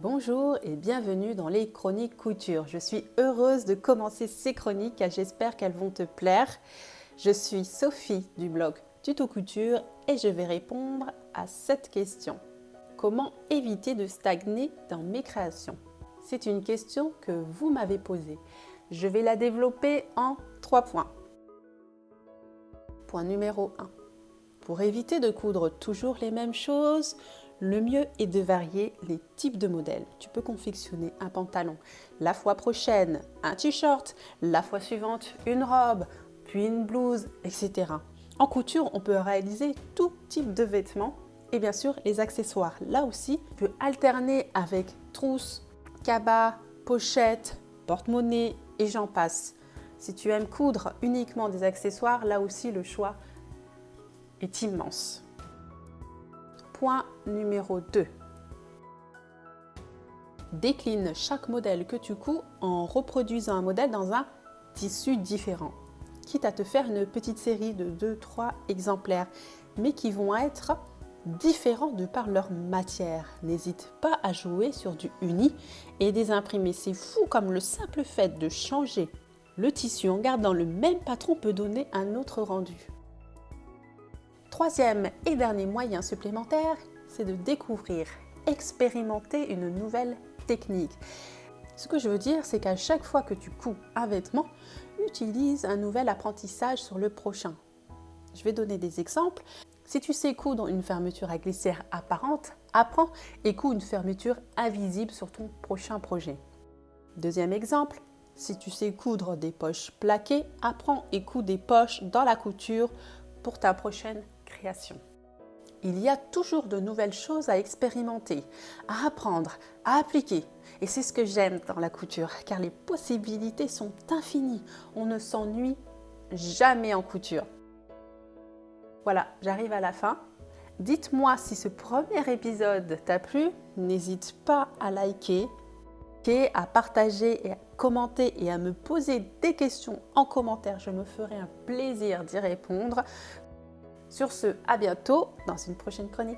Bonjour et bienvenue dans les chroniques couture. Je suis heureuse de commencer ces chroniques car j'espère qu'elles vont te plaire. Je suis Sophie du blog Tuto Couture et je vais répondre à cette question. Comment éviter de stagner dans mes créations? C'est une question que vous m'avez posée. Je vais la développer en 3 points. Point numéro 1. Pour éviter de coudre toujours les mêmes choses, le mieux est de varier les types de modèles. Tu peux confectionner un pantalon, la fois prochaine un t-shirt, la fois suivante une robe, puis une blouse, etc. En couture, on peut réaliser tout type de vêtements et bien sûr les accessoires. Là aussi, tu peux alterner avec trousses, cabas, pochettes, porte-monnaie et j'en passe. Si tu aimes coudre uniquement des accessoires, là aussi le choix est immense. Point numéro 2. Décline chaque modèle que tu couds en reproduisant un modèle dans un tissu différent. Quitte à te faire une petite série de 2-3 exemplaires, mais qui vont être différents de par leur matière. N'hésite pas à jouer sur du uni et des imprimés. C'est fou comme le simple fait de changer le tissu en gardant le même patron peut donner un autre rendu. Troisième et dernier moyen supplémentaire, c'est de découvrir, expérimenter une nouvelle technique. Ce que je veux dire, c'est qu'à chaque fois que tu couds un vêtement, utilise un nouvel apprentissage sur le prochain. Je vais donner des exemples. Si tu sais coudre une fermeture à glissière apparente, apprends et couds une fermeture invisible sur ton prochain projet. Deuxième exemple, si tu sais coudre des poches plaquées, apprends et couds des poches dans la couture pour ta prochaine création. Il y a toujours de nouvelles choses à expérimenter, à apprendre, à appliquer. Et c'est ce que j'aime dans la couture, car les possibilités sont infinies. On ne s'ennuie jamais en couture. Voilà, j'arrive à la fin. Dites-moi si ce premier épisode t'a plu. N'hésite pas à liker, à partager, et à commenter et à me poser des questions en commentaire. Je me ferai un plaisir d'y répondre. Sur ce, à bientôt dans une prochaine chronique.